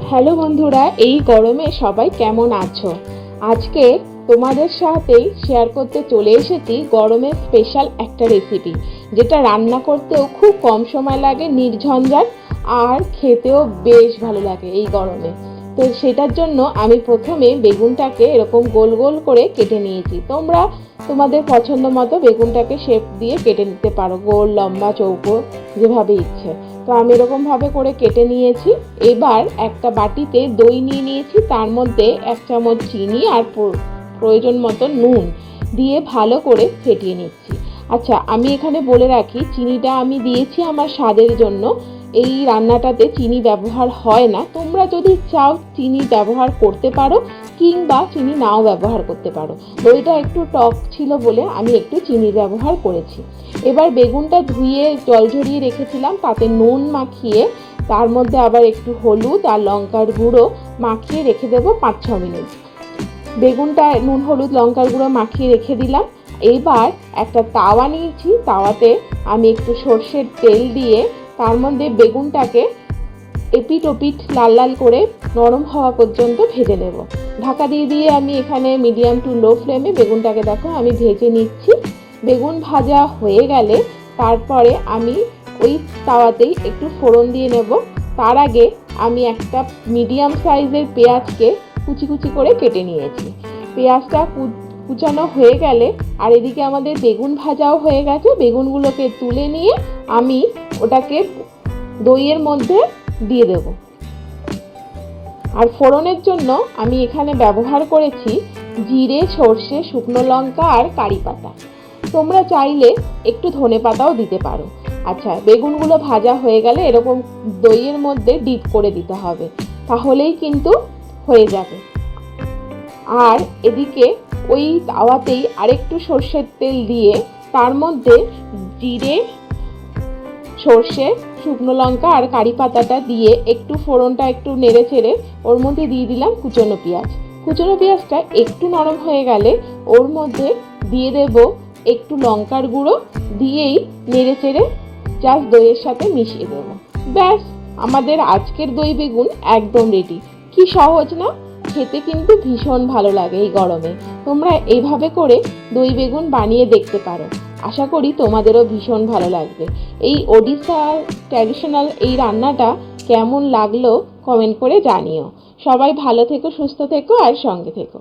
Hello বন্ধুরা, এই গরমে সবাই কেমন আছো? আজকে তোমাদের সাথে শেয়ার করতে চলে এসেছি গরমের স্পেশাল একটা রেসিপি, যেটা রান্না করতেও খুব কম সময় লাগে, নির্ঝঞ্ঝাট, আর খেতেও বেশ ভালো লাগে এই গরমে। তো সেটার জন্য আমি প্রথমে বেগুনটাকে এরকম গোল গোল করে কেটে নিয়েছি। তোমরা তোমাদের পছন্দ মতো বেগুনটাকে শেপ দিয়ে কেটে নিতে পারো, গোল, লম্বা, চৌকো, যেভাবে ইচ্ছে। তো আমি এরকমভাবে করে কেটে নিয়েছি। এবার একটা বাটিতে দই নিয়ে নিয়েছি, তার মধ্যে 1 চামচ চিনি আর প্রয়োজন মতো নুন দিয়ে ভালো করে ফেটিয়ে নিচ্ছি। আচ্ছা, আমি এখানে বলে রাখি, চিনিটা আমি দিয়েছি আমার স্বাদের জন্য। এই রান্নাটাতে চিনি ব্যবহার হয় না। তোমরা যদি চাও চিনি ব্যবহার করতে পারো, কিংবা চিনি নাও ব্যবহার করতে পারো। দইটা একটু টক ছিল বলে আমি একটু চিনি ব্যবহার করেছি। এবার বেগুনটা ধুয়ে জল ঝরিয়ে রেখেছিলাম, তাতে নুন মাখিয়ে তার মধ্যে আবার একটু হলুদ আর লঙ্কার গুঁড়ো মাখিয়ে রেখে দেবো 5-6 মিনিট। বেগুনটা নুন, হলুদ, লঙ্কার গুঁড়ো মাখিয়ে রেখে দিলাম। এবার একটা তাওয়া নিয়েছি, তাওয়াতে আমি একটু সর্ষের তেল দিয়ে তার মধ্যে বেগুনটাকে এপিট ওপিট লাল লাল করে নরম হওয়া পর্যন্ত ভেজে নেব। ঢাকা দিয়ে দিয়ে আমি এখানে মিডিয়াম টু লো ফ্লেমে বেগুনটাকে দেখো আমি ভেজে নিচ্ছি। বেগুন ভাজা হয়ে গেলে তারপরে আমি ওই তাওয়াতেই একটু ফোড়ন দিয়ে নেব। তার আগে আমি একটা মিডিয়াম সাইজের পেঁয়াজকে কুচি কুচি করে কেটে নিয়েছি। পেঁয়াজটা কুচানো হয়ে গেলে, আর এদিকে আমাদের বেগুন ভাজাও হয়ে গেছে, বেগুনগুলোকে তুলে নিয়ে আমি ওটাকে দইয়ের মধ্যে দিয়ে দেব। আর ফোড়নের জন্য আমি এখানে ব্যবহার করেছি জিরে, সর্ষে, শুকনো লঙ্কা আর কারি পাতা। তোমরা চাইলে একটু ধনে পাতাও দিতে পারো। আচ্ছা, বেগুনগুলো ভাজা হয়ে গেলে এরকম দইয়ের মধ্যে ডিপ করে দিতে হবে, তাহলেই কিন্তু হয়ে যাবে। আর এদিকে ওই তাওয়াতেই আরেকটু সর্ষের তেল দিয়ে তার মধ্যে জিরে, সর্ষে, শুকনো লঙ্কা আর কারি পাতাটা দিয়ে একটু ফোড়নটা একটু নেড়ে চেড়ে ওর মধ্যে দিয়ে দিলাম কুচনো পেঁয়াজ। কুচনো পেঁয়াজটা একটু নরম হয়ে গেলে ওর মধ্যে দিয়ে দেব একটু লঙ্কার গুঁড়ো, দিয়েই নেড়ে চেড়ে জাস্ট দইয়ের সাথে মিশিয়ে দেবো। ব্যাস, আমাদের আজকের দই বেগুন একদম রেডি। কি সহজ না? খেতে কিন্তু ভীষণ ভালো লাগে এই গরমে। তোমরা এইভাবে করে দই বেগুন বানিয়ে দেখতে পারো। আশা করি তোমাদেরও ভীষণ ভালো লাগবে। এই ওড়িশার ট্র্যাডিশনাল এই রান্নাটা কেমন লাগলো কমেন্ট করে জানিও। সবাই ভালো থেকো, সুস্থ থেকো আর সঙ্গে থেকো।